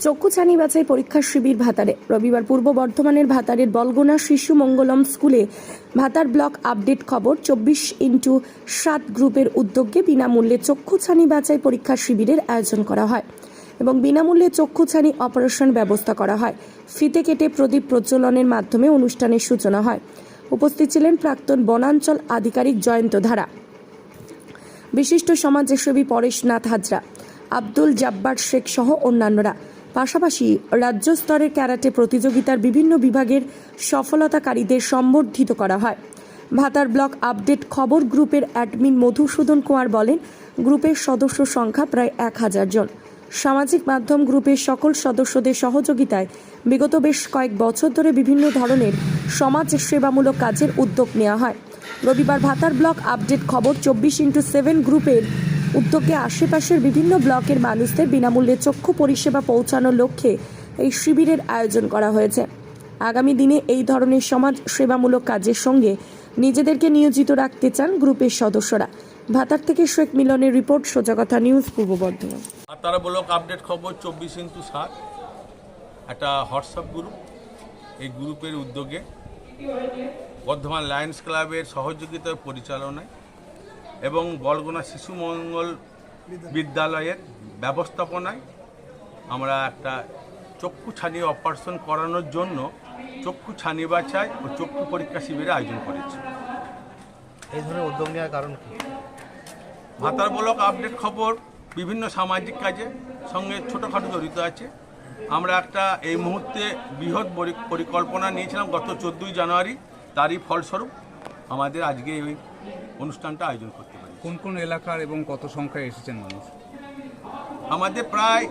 চক্ষু ছানি বাছাই পরীক্ষা শিবির ভাতারে। রবিবার পূর্ব বর্ধমানের ভাতারের বলগোনা শিশু মঙ্গলম স্কুলে ভাতার ব্লক আপডেট খবর 24x7 গ্রুপের উদ্যোগে বিনামূল্যে চক্ষু ছানি বাছাই পরীক্ষা শিবিরের আয়োজন করা হয় এবং বিনামূল্যে চক্ষু ছানি অপারেশন ব্যবস্থা করা হয়। ফিতে কেটে প্রদীপ প্রজ্বলনের মাধ্যমে অনুষ্ঠানের সূচনা হয়। উপস্থিত ছিলেন প্রাক্তন বনাঞ্চল আধিকারিক জয়ন্ত ধারা, বিশিষ্ট সমাজসেবী পরেশনাথ হাজরা, আব্দুল জব্বার শেখ সহ অন্যান্যরা। পাশাপাশি রাজ্য স্তরের ক্যারাটে প্রতিযোগিতার বিভিন্ন বিভাগের সফলতাকারীদের সম্বর্ধিত করা হয়। ভাতার ব্লক আপডেট খবর গ্রুপের অ্যাডমিন মধুসূদন কুমার বলেন, গ্রুপের সদস্য সংখ্যা প্রায় 1000 জন। সামাজিক মাধ্যম গ্রুপের সকল সদস্যদের সহযোগিতায় বিগত বেশ কয়েক বছর ধরে বিভিন্ন ধরনের সমাজ সেবামূলক কাজের উদ্যোগ নেওয়া হয়। রবিবার ভাতার ব্লক আপডেট খবর 24x7 গ্রুপের উদ্যোগে আশেপাশের বিভিন্ন ব্লকের মানুষদের বিনামূল্যে চক্ষু পরিষেবা পৌঁছানোর লক্ষ্যে এই শিবিরের আয়োজন করা হয়েছে। আগামী দিনে এই ধরনের সমাজ সেবামূলক কাজের সঙ্গে নিজেদেরকে নিয়োজিত রাখতে চান গ্রুপের সদস্যরা। ভাতার থেকে শেখ মিলনের রিপোর্ট, সোজা কথা নিউজ, পূর্ব বর্ধমান। ভাতার ব্লক আপডেট খবর 24x7 একটা হোয়াটসঅ্যাপ গ্রুপ। এই গ্রুপের উদ্যোগে বর্ধমান লায়ন্স ক্লাবের সহযোগিতায় পরিচালনায় এবং বলগোনা শিশু মঙ্গল বিদ্যালয়ের ব্যবস্থাপনায় আমরা একটা চক্ষু ছানি অপারেশন করানোর জন্য চক্ষু ছানি বাছাই ও চক্ষু পরীক্ষা শিবিরের আয়োজন করেছি। এই ধরনের উদ্যোগ নেওয়ার কারণ কি? ভাতার ব্লক আপডেট খবর বিভিন্ন সামাজিক কাজে সঙ্গে ছোটোখাটো জড়িত আছে। আমরা একটা এই মুহূর্তে বৃহৎ পরিকল্পনা নিয়েছিলাম গত 14ই জানুয়ারি। তারই ফলস্বরূপ আমাদের আজকে এই অনুষ্ঠানটা আয়োজন করতে পারি। কোন কোন এলাকার এবং কত সংখ্যায় এসেছেন মানুষ? আমাদের প্রায়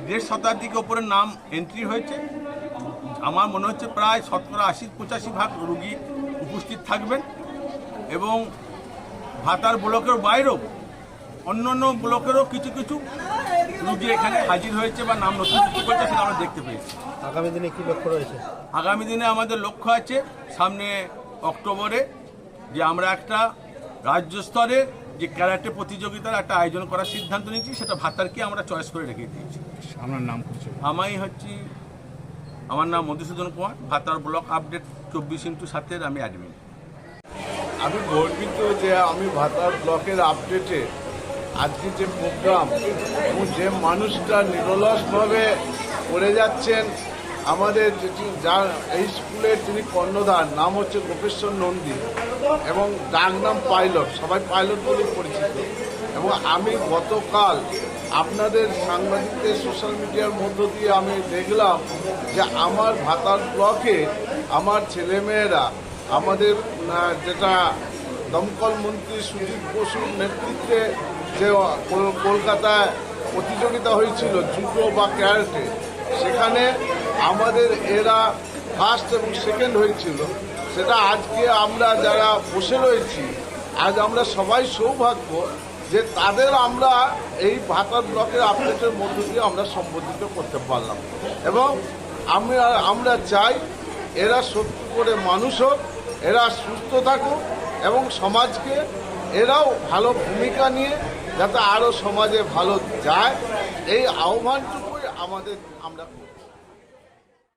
1.5 শতাধিক ওপরে নাম এন্ট্রি হয়েছে। আমার মনে হচ্ছে প্রায় 80-85% রুগী উপস্থিত থাকবেন এবং ভাতার ব্লকের বাইরেও অন্যান্য ব্লকেরও কিছু কিছু রুগী এখানে হাজির হয়েছে বা নাম নথিভুক্ত করেছে, সেটা আমরা দেখতে পেয়েছি। আগামী দিনে কি লক্ষ্য রয়েছে? আগামী দিনে আমাদের লক্ষ্য আছে সামনে অক্টোবরে যে আমরা একটা রাজ্য স্তরে যে ক্যারাটে প্রতিযোগিতার একটা আয়োজন করার সিদ্ধান্ত নিয়েছি, সেটা ভাতারকে আমরা চয়েস করে রেখে দিয়েছি। আপনার নাম কিছু? আমার নাম মধুসূদন কুমার। ভাতার ব্লক আপডেট 24x7 আমি অ্যাডমিন। আমি গর্বিত যে আমি ভাতার ব্লকের আপডেটে আজকে যে প্রোগ্রাম এবং যে মানুষটা নিরলসভাবে করে যাচ্ছেন, আমাদের যার এই স্কুলের যিনি কর্ণধার, নাম হচ্ছে গোপেশ্বর নন্দী এবং ডাক নাম পাইলট, সবাই পাইলট বলেই পরিচিত। এবং আমি গতকাল আপনাদের সাংবাদিকদের সোশ্যাল মিডিয়ার মধ্য দিয়ে আমি দেখলাম যে আমার ভাতার ব্লকে আমার ছেলেমেয়েরা আমাদের যেটা দমকল মন্ত্রী সুদীপ বসুর নেতৃত্বে যে কলকাতায় প্রতিযোগিতা হয়েছিল জুডো বা ক্যারাটে, সেখানে আমাদের এরা ফার্স্ট এবং সেকেন্ড হয়েছিল। সেটা আজকে আমরা যারা বসে রয়েছি, আজ আমরা সবাই সৌভাগ্য যে তাদের আমরা এই ভাতার ব্লকের আপডেটের মধ্য দিয়ে আমরা সম্বোধিত করতে পারলাম। এবং আমরা চাই এরা সত্যি করে মানুষ হোক, এরা সুস্থ থাকুক এবং সমাজকে এরাও ভালো ভূমিকা নিয়ে যাতে আরও সমাজে ভালো যায়, এই আহ্বানটুকুই আমরা